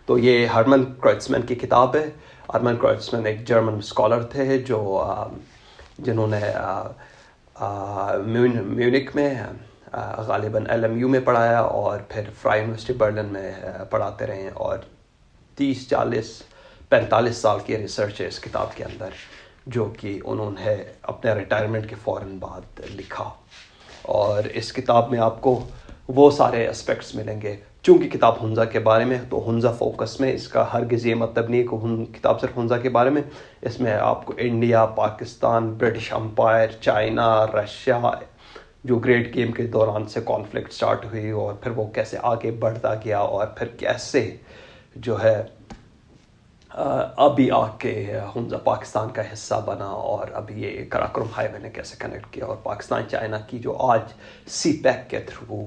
तो ये हरमन क्राइट्जमैन की किताब है। हरमन क्राइट्जमैन एक जर्मन स्कॉलर थे जो जिन्होंने म्यूनिक में गालिबन LMU में पढ़ाया और फिर फ्राई यूनिवर्सिटी बर्लिन में पढ़ाते रहे और 30, 40, 45 साल की रिसर्च है इस किताब के अंदर, जो कि उन्होंने अपने रिटायरमेंट के फ़ौरन बाद लिखा। और इस किताब में आपको वो सारे एस्पेक्ट्स मिलेंगे। चूँकि किताब हुंजा के बारे में, तो हुंजा फोकस में, इसका हरगिज़ ये मतलब नहीं कि किताब सिर्फ हुंजा के बारे में। इसमें आपको India, Pakistan, British empire, China, Russia, जो ग्रेट गेम के दौरान से कॉन्फ्लिक्ट स्टार्ट हुई और फिर वो कैसे आगे बढ़ता गया और फिर कैसे जो है अभी आके हुंजा पाकिस्तान का हिस्सा बना और अभी ये कराकोरम हाईवे ने कैसे कनेक्ट किया और पाकिस्तान चाइना की जो आज CPEC के थ्रू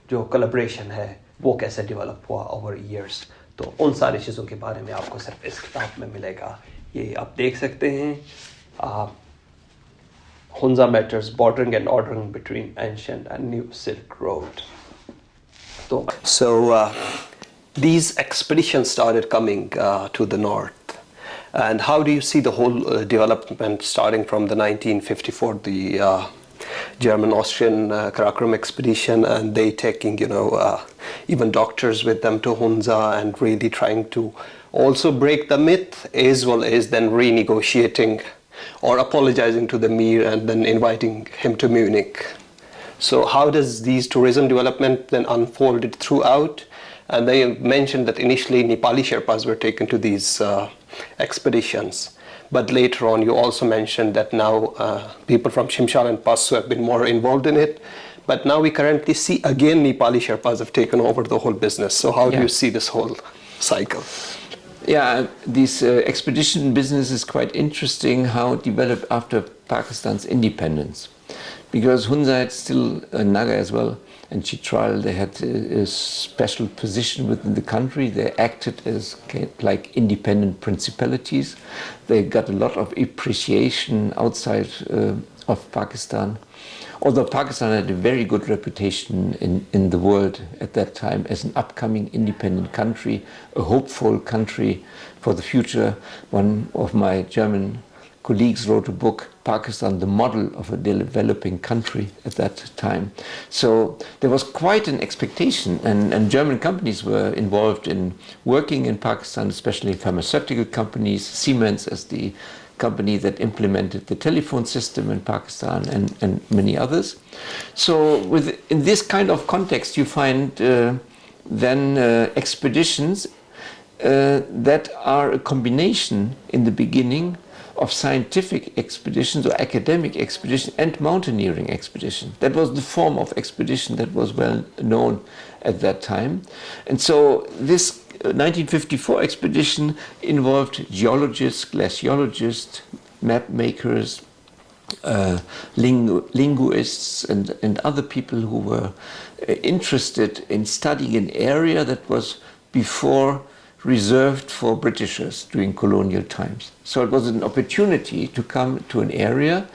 जो कोलैबोरेशन है वो कैसे डेवलप हुआ ओवर ईयर्स। तो उन सारी चीज़ों के बारे में आपको सिर्फ इस किताब में मिलेगा। ये आप देख सकते हैं, Hunza Matters, Bordering and Ordering Between Ancient and New Silk Road. So these expeditions started coming to the north. And how do you see the whole development starting from the 1954, the German-Austrian Karakoram expedition, and they taking, even doctors with them to Hunza and really trying to also break the myth, as well as then renegotiating or apologizing to the Mir and then inviting him to Munich. So how does these tourism development then unfolded throughout? And they mentioned that initially Nepali Sherpas were taken to these expeditions. But later on you also mentioned that now people from Shimshal and Pasu have been more involved in it. But now we currently see again Nepali Sherpas have taken over the whole business. So how do you see this whole cycle? Yeah, this expedition business is quite interesting, how it developed after Pakistan's independence. Because Hunza had still Naga as well, and Chitral, they had a special position within the country. They acted as like independent principalities. They got a lot of appreciation outside of Pakistan. Although Pakistan had a very good reputation in the world at that time as an upcoming independent country, a hopeful country for the future. One of my German colleagues wrote a book, Pakistan, the model of a developing country at that time. So there was quite an expectation, and German companies were involved in working in Pakistan, especially pharmaceutical companies, Siemens as the company that implemented the telephone system in Pakistan, and many others. So in this kind of context you find then expeditions that are a combination in the beginning of scientific expeditions or academic expedition and mountaineering expedition. That was the form of expedition that was well known at that time. And so this 1954 expedition involved geologists, glaciologists, map makers, linguists and other people who were interested in studying an area that was before reserved for Britishers during colonial times. So it was an opportunity to come to an area.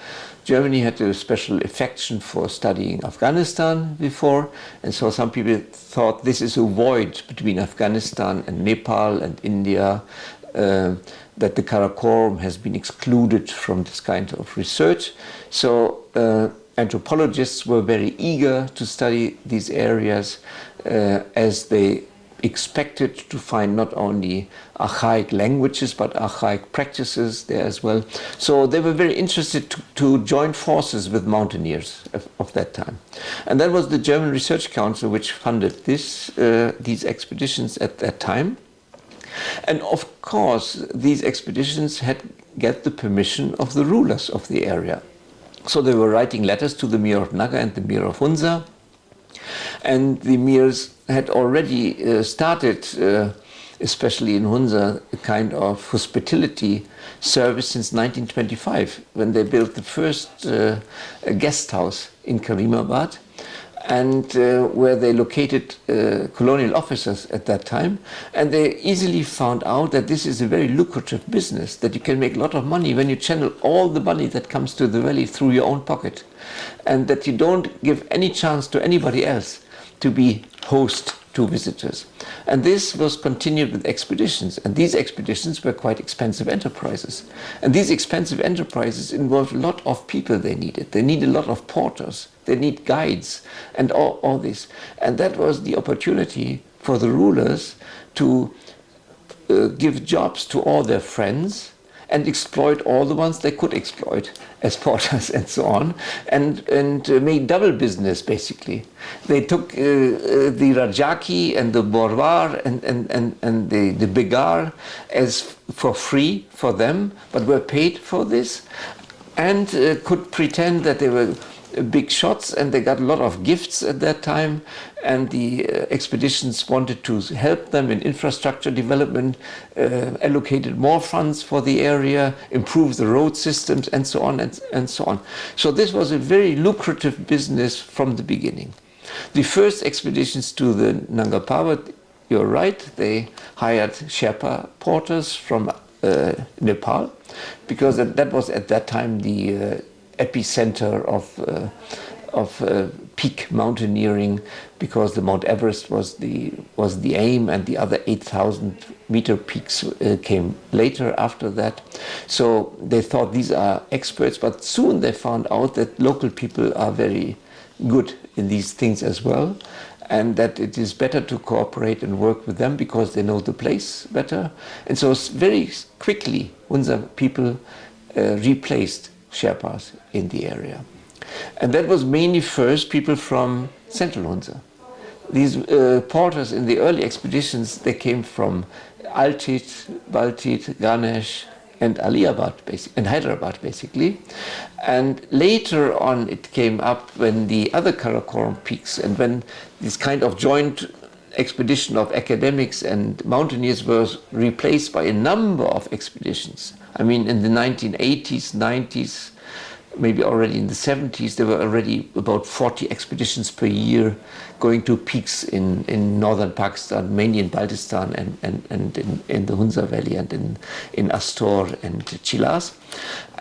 Germany had a special affection for studying Afghanistan before, and so some people thought this is a void between Afghanistan and Nepal and India, that the Karakoram has been excluded from this kind of research. So anthropologists were very eager to study these areas as they expected to find not only archaic languages but archaic practices there as well. So they were very interested to join forces with mountaineers of that time. And that was the German Research Council which funded these expeditions at that time. And of course these expeditions had get the permission of the rulers of the area. So they were writing letters to the Mir of Naga and the Mir of Hunza. And the Mirs had already started, especially in Hunza, a kind of hospitality service since 1925, when they built the first guest house in Karimabad, and where they located colonial officers at that time. And they easily found out that this is a very lucrative business, that you can make a lot of money when you channel all the money that comes to the valley through your own pocket, and that you don't give any chance to anybody else to be host to visitors. And this was continued with expeditions. And these expeditions were quite expensive enterprises. And these expensive enterprises involved a lot of people they needed. They need a lot of porters. They need guides and all this. And that was the opportunity for the rulers to give jobs to all their friends and exploit all the ones they could exploit as porters and so on, and make double business basically. They took the Rajaki and the Borvar and the Begar as for free for them, but were paid for this, and could pretend that they were big shots, and they got a lot of gifts at that time, and the expeditions wanted to help them in infrastructure development, allocated more funds for the area, improve the road systems, and so on and so on. So this was a very lucrative business from the beginning. The first expeditions to the Nanga Parbat, you're right, they hired Sherpa porters from Nepal, because that was at that time the epicenter of peak mountaineering, because the Mount Everest was the aim, and the other 8,000-meter peaks came later after that. So they thought these are experts, but soon they found out that local people are very good in these things as well, and that it is better to cooperate and work with them because they know the place better. And so very quickly Hunza people replaced Sherpas in the area. And that was mainly first people from Central Hunza. These porters in the early expeditions, they came from Altit, Baltit, Ganesh, and Aliabad, and Hyderabad basically. And later on it came up when the other Karakoram peaks, and when this kind of joint expedition of academics and mountaineers was replaced by a number of expeditions. I mean, in the 1980s, 90s, maybe already in the 70s, there were already about 40 expeditions per year going to peaks in northern Pakistan, mainly in Baltistan and in the Hunza Valley and in Astor and Chilas.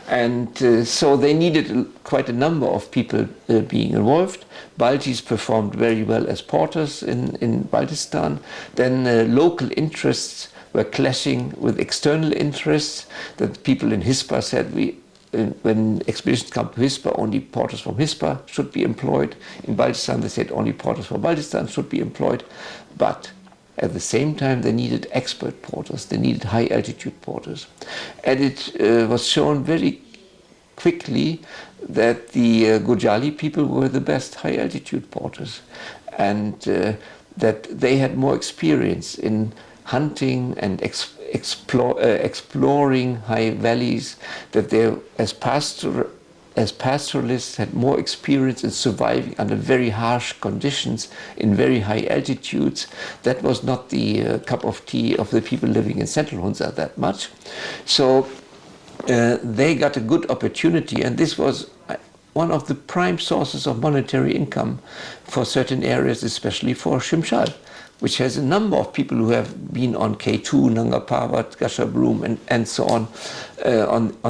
And so they needed quite a number of people being involved. Baltis performed very well as porters in Baltistan. Then local interests were clashing with external interests. That people in Hispa said, when expeditions come to Hispa, only porters from Hispa should be employed. In Baltistan, they said only porters from Baltistan should be employed. But at the same time, they needed expert porters. They needed high-altitude porters. And it was shown very quickly that the Gujali people were the best high-altitude porters, and that they had more experience in hunting and exploring high valleys, that they, as pastoralists, had more experience in surviving under very harsh conditions in very high altitudes. That was not the cup of tea of the people living in Central Hunza that much. So they got a good opportunity, and this was one of the prime sources of monetary income for certain areas, especially for Shimshal, which has a number of people who have been on K2, Nanga Parbat, Gashabroom, and so on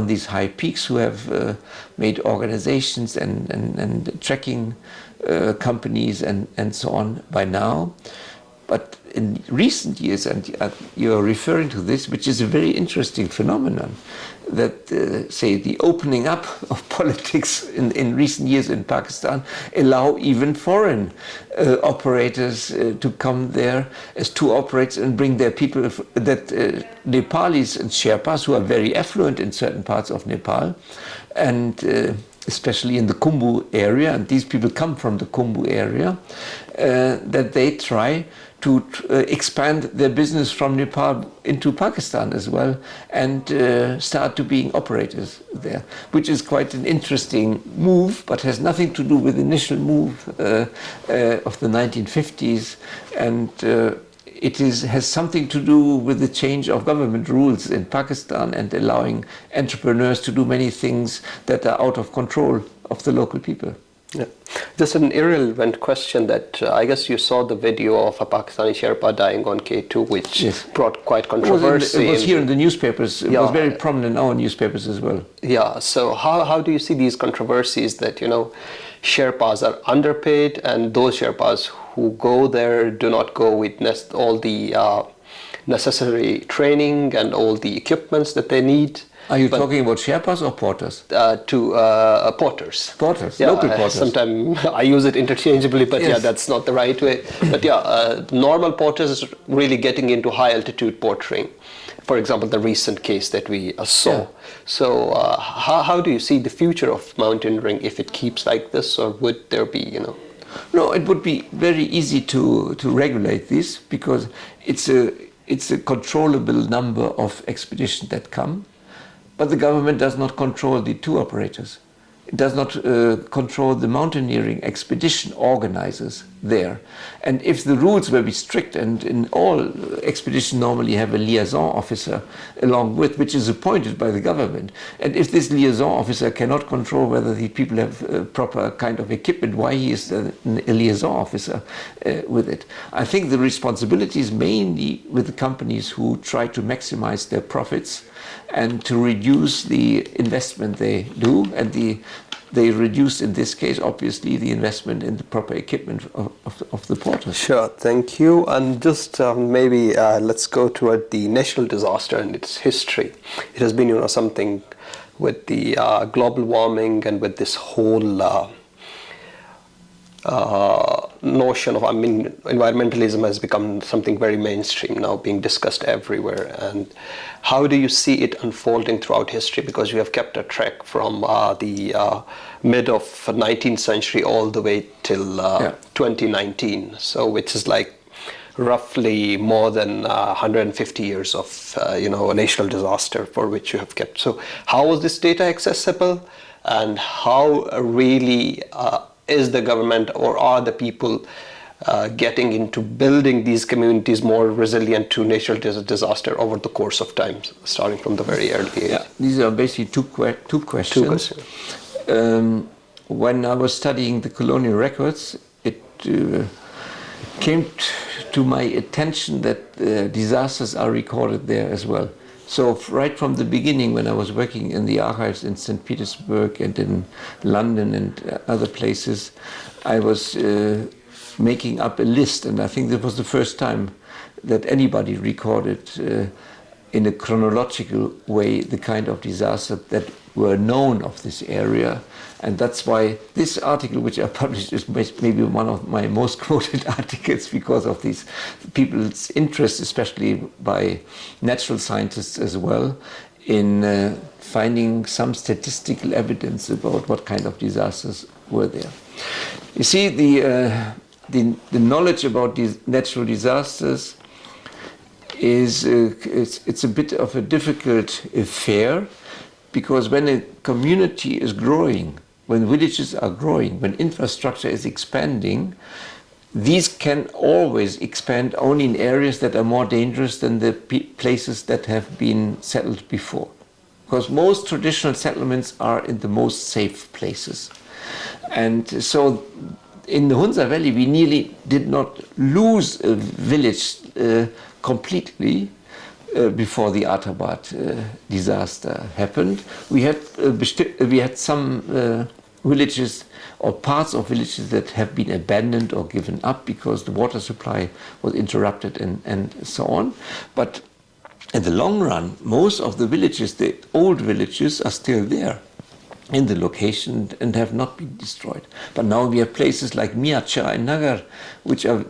these high peaks, who have made organizations and trekking companies and so on by now. But in recent years, and you're referring to this, which is a very interesting phenomenon, that say the opening up of politics in recent years in Pakistan allow even foreign operators to come there as tour operators and bring their people, that Nepalis and Sherpas, who are very affluent in certain parts of Nepal, and especially in the Khumbu area, and these people come from the Khumbu area, that they try to expand their business from Nepal into Pakistan as well, and start to being operators there, which is quite an interesting move, but has nothing to do with the initial move of the 1950s, and it has something to do with the change of government rules in Pakistan and allowing entrepreneurs to do many things that are out of control of the local people. Yeah. Just an irrelevant question that I guess you saw the video of a Pakistani Sherpa dying on K2, which yes, brought quite controversy. It was here in the newspapers. It was very prominent in our newspapers as well. Yeah, so how do you see these controversies that, Sherpas are underpaid, and those Sherpas who go there do not go with all the necessary training and all the equipments that they need. Are you talking about Sherpas or porters? Porters. Porters, Yeah, local porters. Sometimes I use it interchangeably, but Yes. yeah, that's not the right way. But yeah, normal porters is really getting into high altitude portering. For example, the recent case that we saw. Yeah. So how do you see the future of mountaineering if it keeps like this, or would there be, No, it would be very easy to regulate this, because it's a controllable number of expeditions that come, but the government does not control the tour operators. It does not control the mountaineering expedition organizers there. And if the rules will be strict, and in all expeditions normally have a liaison officer along with, which is appointed by the government, and if this liaison officer cannot control whether the people have proper kind of equipment, why he is a liaison officer with it? I think the responsibility is mainly with the companies who try to maximize their profits and to reduce the investment they do, and they reduce, in this case, obviously, the investment in the proper equipment of the porters. Sure, thank you. And just maybe let's go toward the natural disaster and its history. It has been, something with the global warming and with this whole notion of, environmentalism has become something very mainstream now, being discussed everywhere. And how do you see it unfolding throughout history? Because you have kept a track from the mid of 19th century all the way till 2019. So which is like roughly more than 150 years of a natural disaster for which you have kept. So how was this data accessible, and how really is the government, or are the people getting into building these communities more resilient to natural disaster over the course of time, starting from the very early age? Yeah, these are basically two questions. When I was studying the colonial records, it came to my attention that disasters are recorded there as well. So right from the beginning, when I was working in the archives in St. Petersburg and in London and other places, I was making up a list, and I think that was the first time that anybody recorded in a chronological way the kind of disasters that were known of this area. And that's why this article, which I published, is maybe one of my most quoted articles, because of these people's interest, especially by natural scientists as well, in finding some statistical evidence about what kind of disasters were there. You see, the knowledge about these natural disasters it's a bit of a difficult affair, because when a community is growing, when villages are growing, when infrastructure is expanding, these can always expand only in areas that are more dangerous than the places that have been settled before. Because most traditional settlements are in the most safe places. And so in the Hunza Valley, we nearly did not lose a village completely before the Atabad disaster happened. We had some villages or parts of villages that have been abandoned or given up because the water supply was interrupted and so on. But in the long run, most of the villages, the old villages, are still there in the location and have not been destroyed. But now we have places like Miacha and Nagar, which are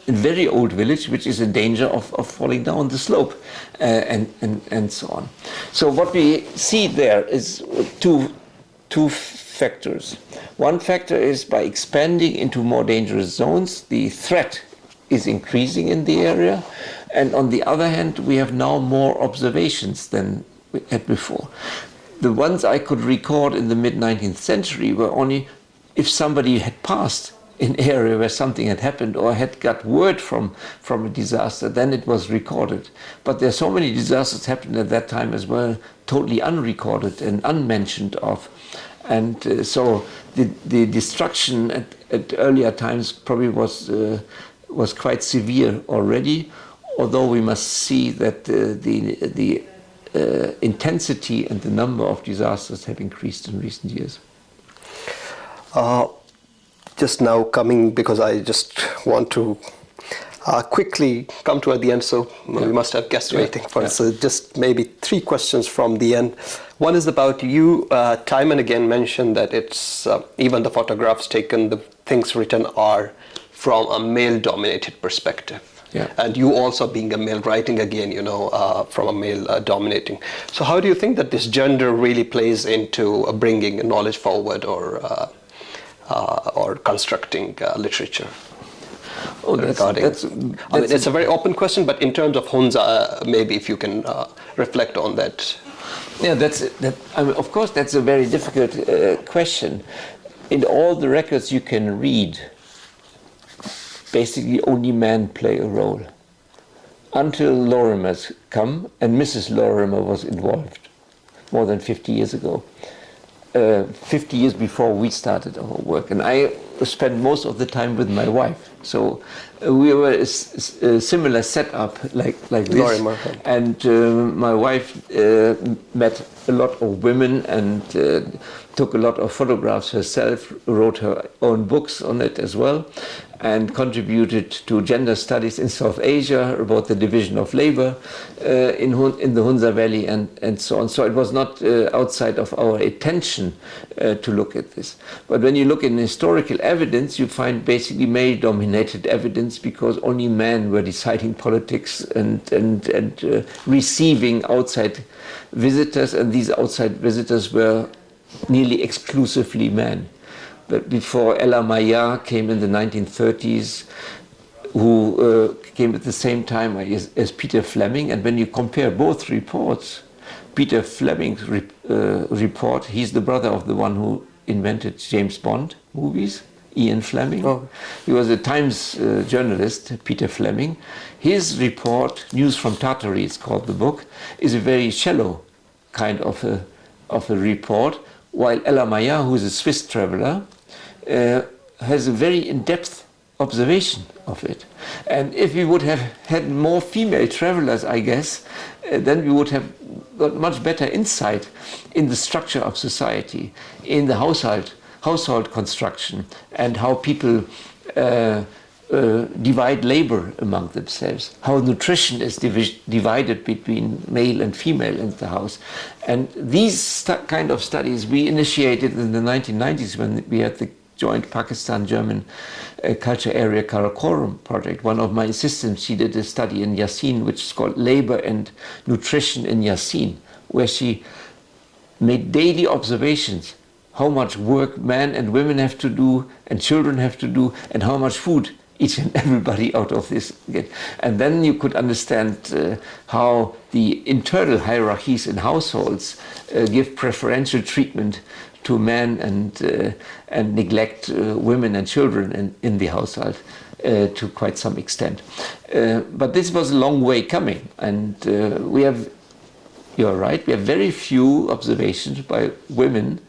a very old village, which is in danger of falling down the slope and so on. So what we see there is two factors. One factor is by expanding into more dangerous zones, the threat is increasing in the area. And on the other hand, we have now more observations than we had before. The ones I could record in the mid-19th century were only if somebody had passed an area where something had happened or had got word from a disaster, then it was recorded. But there are so many disasters happened at that time as well, totally unrecorded and unmentioned of. And so the destruction at earlier times probably was quite severe already, although we must see that the intensity and the number of disasters have increased in recent years. just now coming, because I just want to quickly come to at the end, so we must have guests waiting for us. So just maybe 3 questions from the end. One is about you, time and again mentioned that it's even the photographs taken, the things written are from a male-dominated perspective. Yeah. And you also being a male, writing again, from a male dominating. So how do you think that this gender really plays into bringing knowledge forward or constructing literature? Oh, that's I mean, it's a very open question, but in terms of Hunza, maybe if you can reflect on that. Yeah, I mean, of course, that's a very difficult question. In all the records you can read, basically only men play a role. Until Lorimer's come, and Mrs. Lorimer was involved more than 50 years ago. 50 years before we started our work, and I spent most of the time with my wife. So we were a similar setup like this. Lorimer. And my wife met a lot of women and took a lot of photographs herself, wrote her own books on it as well, and contributed to gender studies in South Asia about the division of labor in the Hunza Valley and so on. So it was not outside of our attention to look at this. But when you look in historical evidence, you find basically male-dominated evidence, because only men were deciding politics and receiving outside visitors, and these outside visitors were nearly exclusively men. But before Ella Maillard came in the 1930s, who came at the same time as Peter Fleming, and when you compare both reports, Peter Fleming's report, he's the brother of the one who invented James Bond movies, Ian Fleming. Oh. He was a Times journalist, Peter Fleming. His report, News from Tartary, it's called the book, is a very shallow kind of a report, while Ella Maillard, who is a Swiss traveler, has a very in-depth observation of it. And if we would have had more female travelers, I guess, then we would have got much better insight in the structure of society, in the household construction, and how people divide labor among themselves, how nutrition is divided between male and female in the house. And these kind of studies we initiated in the 1990s when we had the joint Pakistan-German culture area Karakoram project. One of my assistants, she did a study in Yasin, which is called Labor and Nutrition in Yasin, where she made daily observations, how much work men and women have to do and children have to do, and how much food each and everybody out of this get. And then you could understand how the internal hierarchies in households give preferential treatment to men and neglect women and children in the household to quite some extent. But this was a long way coming, and you're right, we have very few observations by women.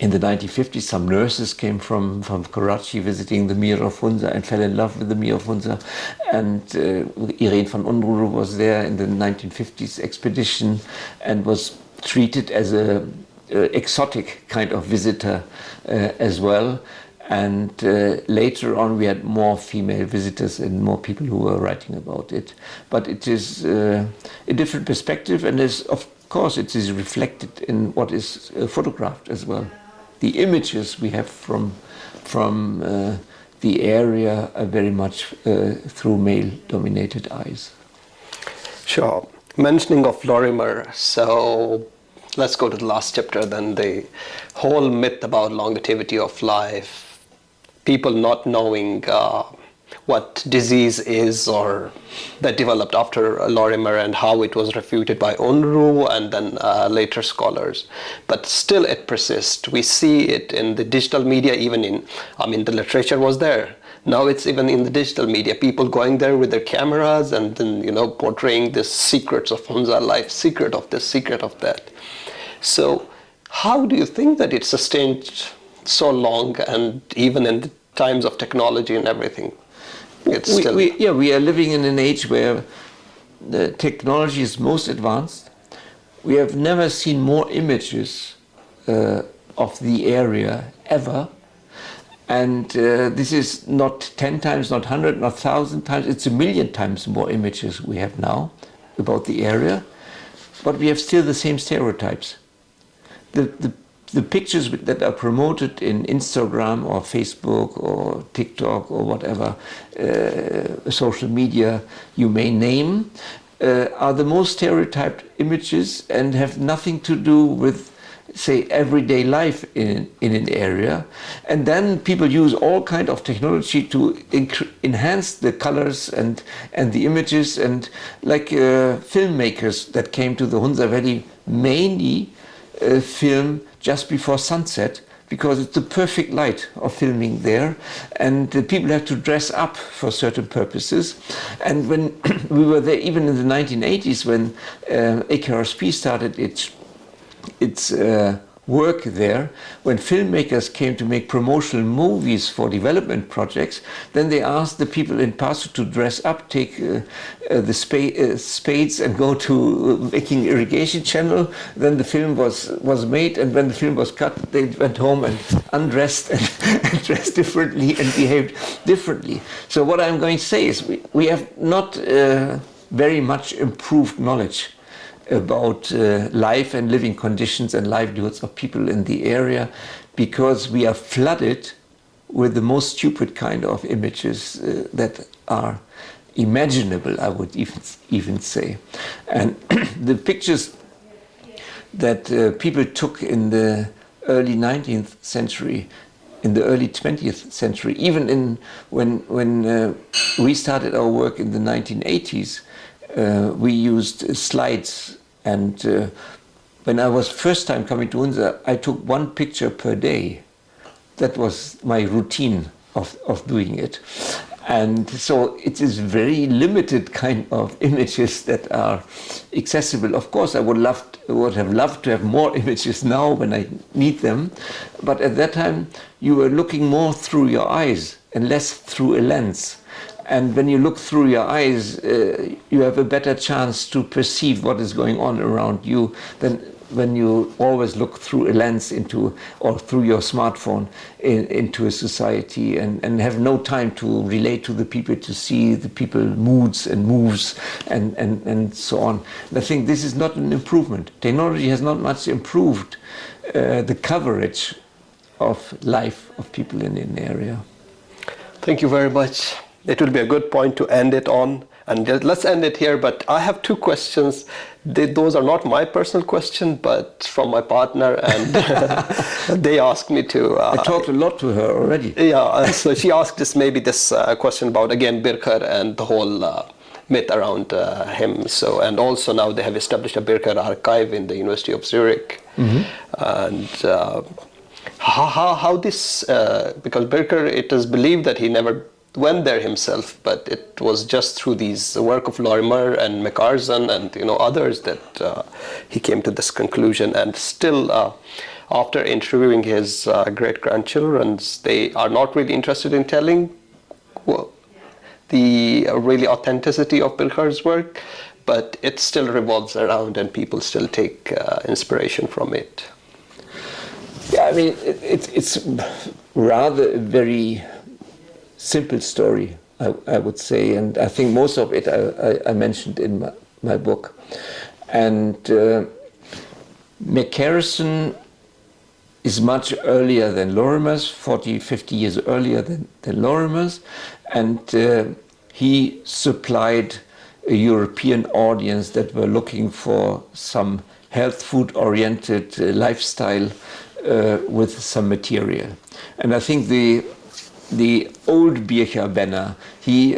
In the 1950s, some nurses came from Karachi visiting the Mir of Hunza and fell in love with the Mir of Hunza. And Irene van Unruh was there in the 1950s expedition and was treated as a exotic kind of visitor as well. And later on we had more female visitors and more people who were writing about it. But it is a different perspective, and of course it is reflected in what is photographed as well. The images we have from the area are very much through male-dominated eyes. Sure. Mentioning of Lorimer, so let's go to the last chapter then. The whole myth about longevity of life, people not knowing what disease is or that developed after Lorimer and how it was refuted by Unruh and then later scholars. But still it persists. We see it in the digital media, even the literature was there. Now it's even in the digital media, people going there with their cameras and then, portraying the secrets of Hunza life, secret of this, secret of that. So how do you think that it sustained so long, and even in the times of technology and everything? We are living in an age where the technology is most advanced. We have never seen more images of the area ever. And this is not 10 times, not 100, not 1,000 times, it's 1,000,000 times more images we have now about the area, but we have still the same stereotypes. The pictures that are promoted in Instagram or Facebook or TikTok or whatever social media you may name are the most stereotyped images and have nothing to do with, say, everyday life in an area. And then people use all kind of technology to enhance the colors and the images, and like filmmakers that came to the Hunza Valley mainly film just before sunset, because it's the perfect light of filming there, and people have to dress up for certain purposes. And when we were there, even in the 1980s, when AKRSP started its work there, when filmmakers came to make promotional movies for development projects, then they asked the people in Paso to dress up, take the spades and go to making irrigation channel. Then the film was made, and when the film was cut, they went home and undressed and dressed differently and behaved differently. So what I'm going to say is we have not very much improved knowledge about life and living conditions and livelihoods of people in the area, because we are flooded with the most stupid kind of images that are imaginable, I would even say. And the pictures that people took in the early 19th century, in the early 20th century, even when we started our work in the 1980s, we used slides. And when I was first time coming to Hunza, I took 1 picture per day. That was my routine of doing it. And so it is very limited kind of images that are accessible. Of course, I would have loved to have more images now when I need them. But at that time, you were looking more through your eyes and less through a lens. And when you look through your eyes, you have a better chance to perceive what is going on around you than when you always look through a lens or through your smartphone into a society and have no time to relate to the people, to see the people moods and moves and so on. And I think this is not an improvement. Technology has not much improved the coverage of life of people in an area. Thank you very much. It will be a good point to end it on, and let's end it here. But I have 2 questions. Those are not my personal question, but from my partner, and they asked me to. I talked a lot to her already. Yeah, so she asked this question about, again, Birkar and the whole myth around him. So, and also now they have established a Birkar archive in the University of Zurich, and. How this, because Birkar, it is believed that he never went there himself, but it was just through these work of Lorimer and McCarson and others that he came to this conclusion. And still, after interviewing his great-grandchildren, they are not really interested in telling the really authenticity of Birkar's work, but it still revolves around and people still take inspiration from it. Yeah, I mean, it's rather a very simple story, I would say, and I think most of it I mentioned in my book. And McCarson is much earlier than Lorimer's, 40, 50 years earlier than Lorimer's, and he supplied a European audience that were looking for some health food-oriented lifestyle with some material. And I think the old Birkar banner, he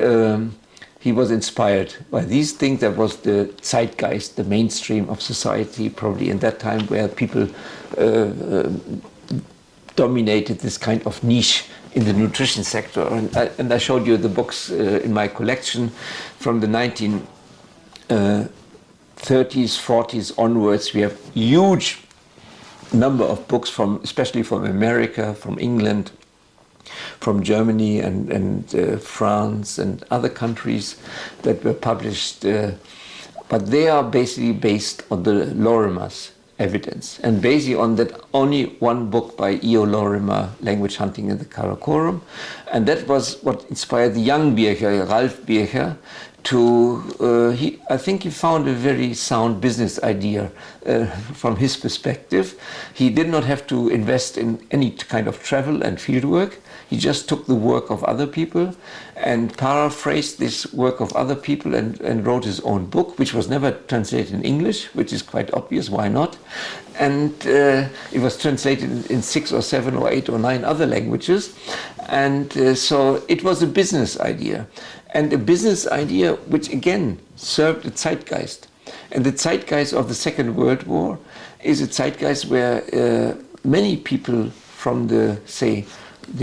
was inspired by these things. That was the zeitgeist, the mainstream of society, probably in that time, where people dominated this kind of niche in the nutrition sector. And I showed you the books in my collection from the 1930s, 40s onwards. We have huge number of books especially from America, from England, from Germany and France and other countries that were published, but they are basically based on the Lorimer's evidence. And based on that, only one book by E.O. Lorimer, Language Hunting in the Karakorum. And that was what inspired the young Bircher, Ralph Bircher, I think he found a very sound business idea from his perspective. He did not have to invest in any kind of travel and field work. He just took the work of other people and paraphrased this work of other people and wrote his own book, which was never translated in English, which is quite obvious, why not? And it was translated in 6 or 7 or 8 or 9 other languages. And so it was a business idea. And a business idea which again served the zeitgeist. And the zeitgeist of the Second World War is a zeitgeist where many people from the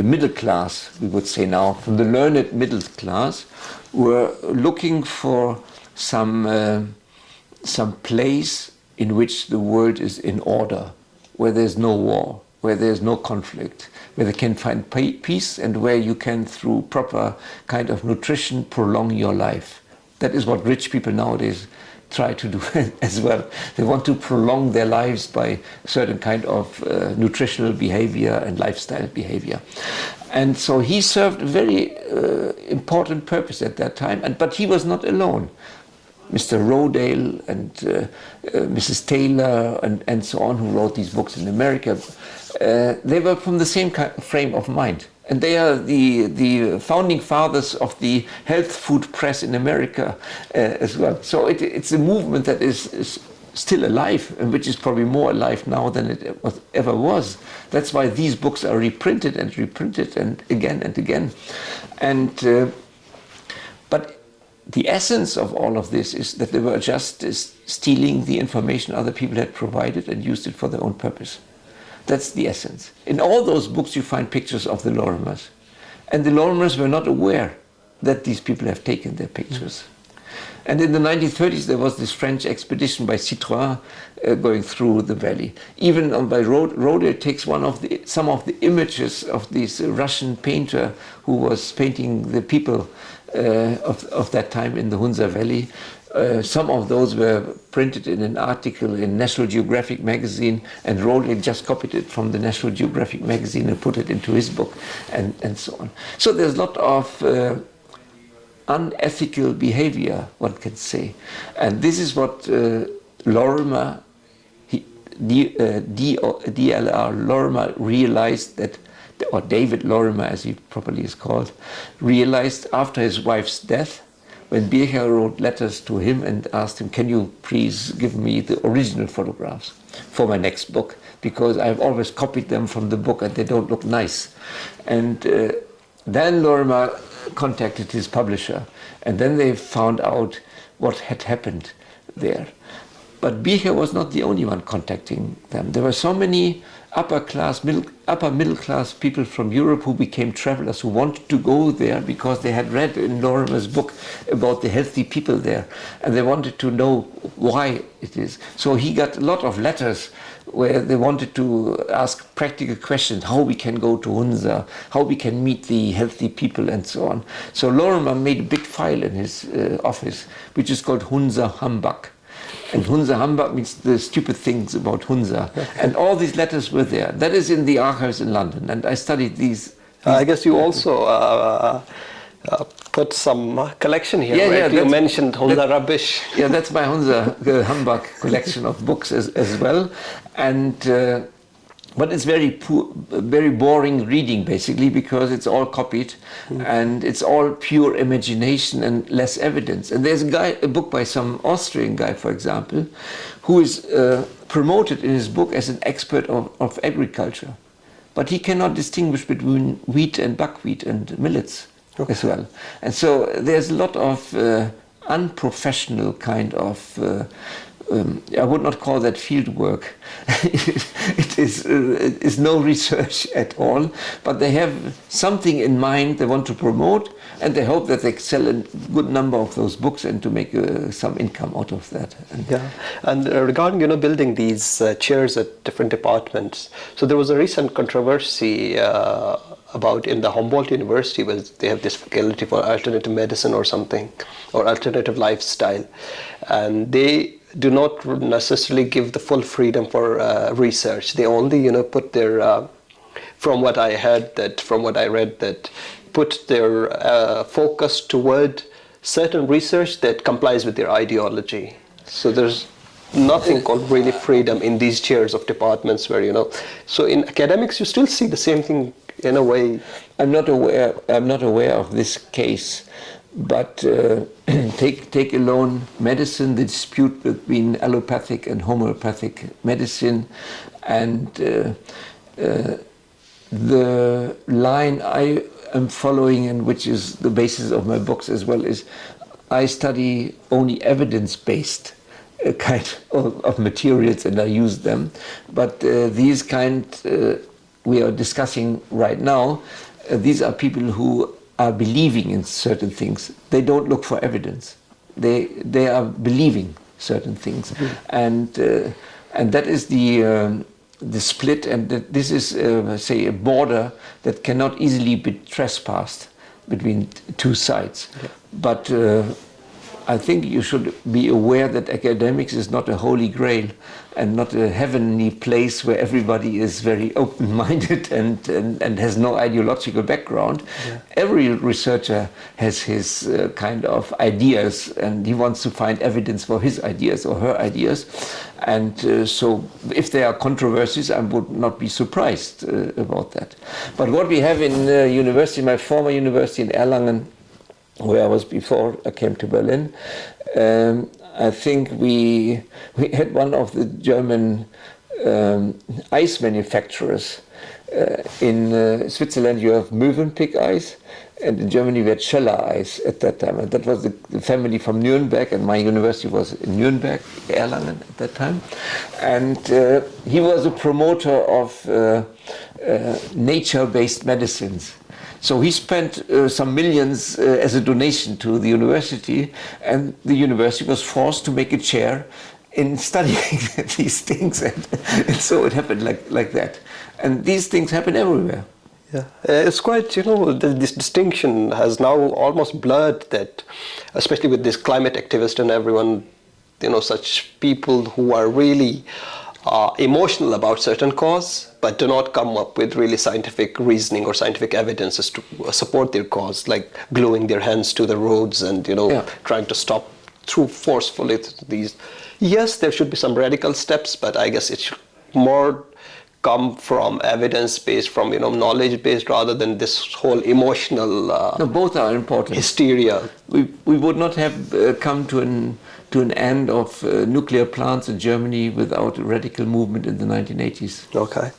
middle class, we would say now, from the learned middle class, were looking for some place in which the world is in order, where there's no war, where there's no conflict, where they can find peace and where you can, through proper kind of nutrition, prolong your life. That is what rich people nowadays try to do as well. They want to prolong their lives by certain kind of nutritional behavior and lifestyle behavior. And so he served a very important purpose at that time, but he was not alone. Mr. Rodale and Mrs. Taylor and so on, who wrote these books in America, they were from the same frame of mind. And they are the founding fathers of the health food press in America as well. So it's a movement that is still alive, and which is probably more alive now than it ever was. That's why these books are reprinted and again and again. And but the essence of all of this is that they were just stealing the information other people had provided and used it for their own purpose. That's the essence. In all those books you find pictures of the Lorimers. And the Lorimers were not aware that these people have taken their pictures. And in the 1930s there was this French expedition by Citroën going through the valley. Even by road it takes some of the images of this Russian painter who was painting the people of that time in the Hunza Valley. Some of those were printed in an article in National Geographic magazine, and Rodale just copied it from the National Geographic magazine and put it into his book, and so on. So there's a lot of unethical behavior, one can say. And this is what Lorimer, D.L.R. Lorimer realized that, or David Lorimer as he properly is called, realized after his wife's death, when Bircher wrote letters to him and asked him, can you please give me the original photographs for my next book, because I've always copied them from the book and they don't look nice. And then Lorimer contacted his publisher, and then they found out what had happened there. But Bircher was not the only one contacting them. There were so many upper middle class people from Europe who became travelers, who wanted to go there because they had read in Lorimer's book about the healthy people there, and they wanted to know why it is. So he got a lot of letters where they wanted to ask practical questions, how we can go to Hunza, how we can meet the healthy people, and so on. So Lorimer made a big file in his office, which is called Hunza Humbug. And Hunza Humbug means the stupid things about Hunza. And all these letters were there. That is in the archives in London, and I studied these. I guess you also put some collection here, right? You mentioned Hunza Rubbish. Yeah, that's my Hunza Humbug collection of books as well. And but it's very boring reading, basically, because it's all copied and it's all pure imagination and less evidence. And there's a book by some Austrian guy, for example, who is promoted in his book as an expert of agriculture. But he cannot distinguish between wheat and buckwheat and millets as well. And so there's a lot of unprofessional kind of I would not call that field work. It is no research at all, but they have something in mind they want to promote, and they hope that they sell a good number of those books and to make some income out of that. And regarding building these chairs at different departments, so there was a recent controversy about in the Humboldt University, where they have this faculty for alternative medicine or something, or alternative lifestyle, and they do not necessarily give the full freedom for research. They only, put their, from what I heard, from what I read, that put their focus toward certain research that complies with their ideology. So there's nothing called really freedom in these chairs of departments where, so in academics you still see the same thing in a way. I'm not aware of this case, but take alone medicine, the dispute between allopathic and homeopathic medicine, and the line I am following, and which is the basis of my books as well, is I study only evidence-based kind of materials, and I use them. But these we are discussing right now, these are people who are believing in certain things. They don't look for evidence. They are believing certain things, and that is the split, and this is say a border that cannot easily be trespassed between two sides. Yeah. But I think you should be aware that academics is not a holy grail and not a heavenly place where everybody is very open-minded and has no ideological background. Yeah. Every researcher has his kind of ideas, and he wants to find evidence for his ideas or her ideas. And so if there are controversies, I would not be surprised about that. But what we have in university, my former university in Erlangen, where I was before I came to Berlin, I think we had one of the German ice manufacturers. In Switzerland you have Mövenpick ice, and in Germany we had Scheller ice at that time. And that was the family from Nuremberg, and my university was in Nuremberg, Erlangen at that time. And he was a promoter of nature-based medicines. So he spent some millions as a donation to the university, and the university was forced to make a chair in studying these things, and so it happened like that. And these things happen everywhere. Yeah, it's quite, this distinction has now almost blurred, that, especially with this climate activist and everyone, such people who are really emotional about certain cause, but do not come up with really scientific reasoning or scientific evidences to support their cause, like gluing their hands to the roads and trying to stop through forcefully these. Yes, there should be some radical steps, but I guess it should more come from evidence-based, from knowledge-based, rather than this whole emotional. No, both are important. Hysteria. We would not have come to an end of nuclear plants in Germany without a radical movement in the 1980s. Okay.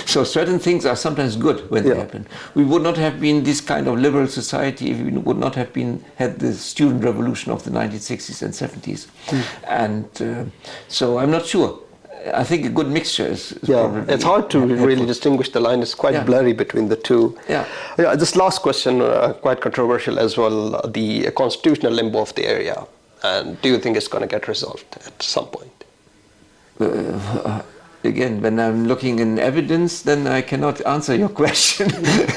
So certain things are sometimes good when they happen. We would not have been this kind of liberal society if we would not have had the student revolution of the 1960s and 70s. And so I'm not sure. I think a good mixture is probably... It's hard to really distinguish the line. It's quite blurry between the two. Yeah. This last question, quite controversial as well, the constitutional limbo of the area. And do you think it's going to get resolved at some point? Again, when I'm looking in evidence, then I cannot answer your question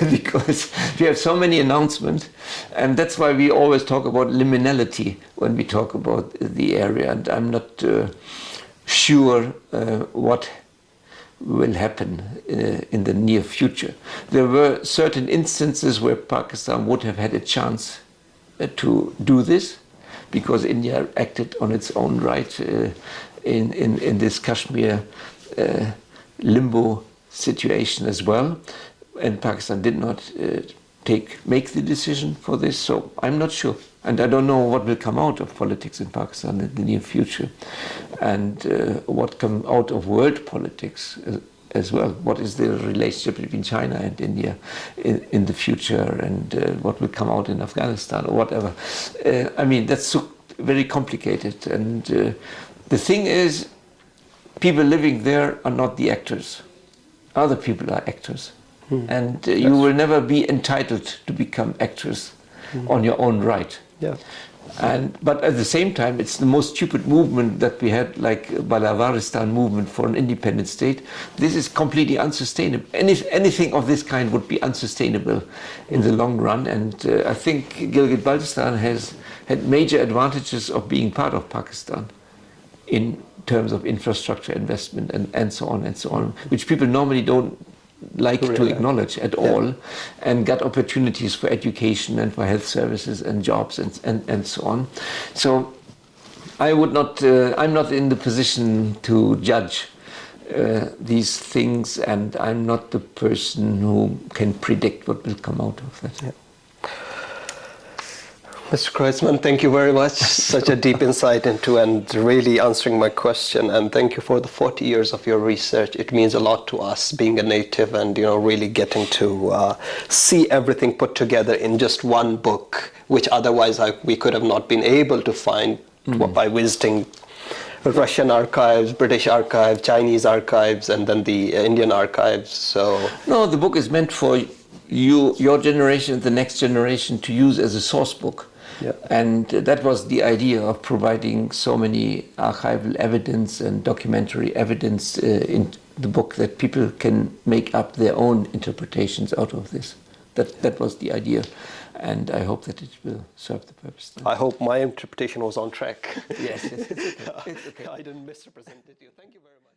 because we have so many announcements, and that's why we always talk about liminality when we talk about the area, and I'm not sure what will happen in the near future. There were certain instances where Pakistan would have had a chance to do this, because India acted on its own right in this Kashmir limbo situation as well, and Pakistan did not make the decision for this. So I'm not sure, and I don't know what will come out of politics in Pakistan in the near future, and what come out of world politics as well. What is the relationship between China and India in the future, and what will come out in Afghanistan or whatever. I mean, that's so very complicated, and the thing is, people living there are not the actors. Other people are actors. And you will never be entitled to become actors on your own right. Yeah. But at the same time, it's the most stupid movement that we had, like Balawaristan movement for an independent state. This is completely unsustainable. Anything of this kind would be unsustainable in the long run. And I think Gilgit-Baltistan has had major advantages of being part of Pakistan. in terms of infrastructure investment and so on and so on, which people normally don't like to acknowledge at all, and got opportunities for education and for health services and jobs and so on. So I would not, I'm not in the position to judge these things, and I'm not the person who can predict what will come out of that. Yeah. Mr. Kreutzmann, thank you very much. Such a deep insight into and really answering my question. And thank you for the 40 years of your research. It means a lot to us being a native and, you know, really getting to see everything put together in just one book, which otherwise we could have not been able to find by visiting Russian archives, British archives, Chinese archives, and then the Indian archives. So no, the book is meant for you, your generation, the next generation, to use as a source book. Yeah. And that was the idea of providing so many archival evidence and documentary evidence in the book, that people can make up their own interpretations out of this. That was the idea, and I hope that it will serve the purpose. I hope my interpretation was on track. Yes, it's okay. It's okay. I didn't misrepresent it to you. Thank you very much.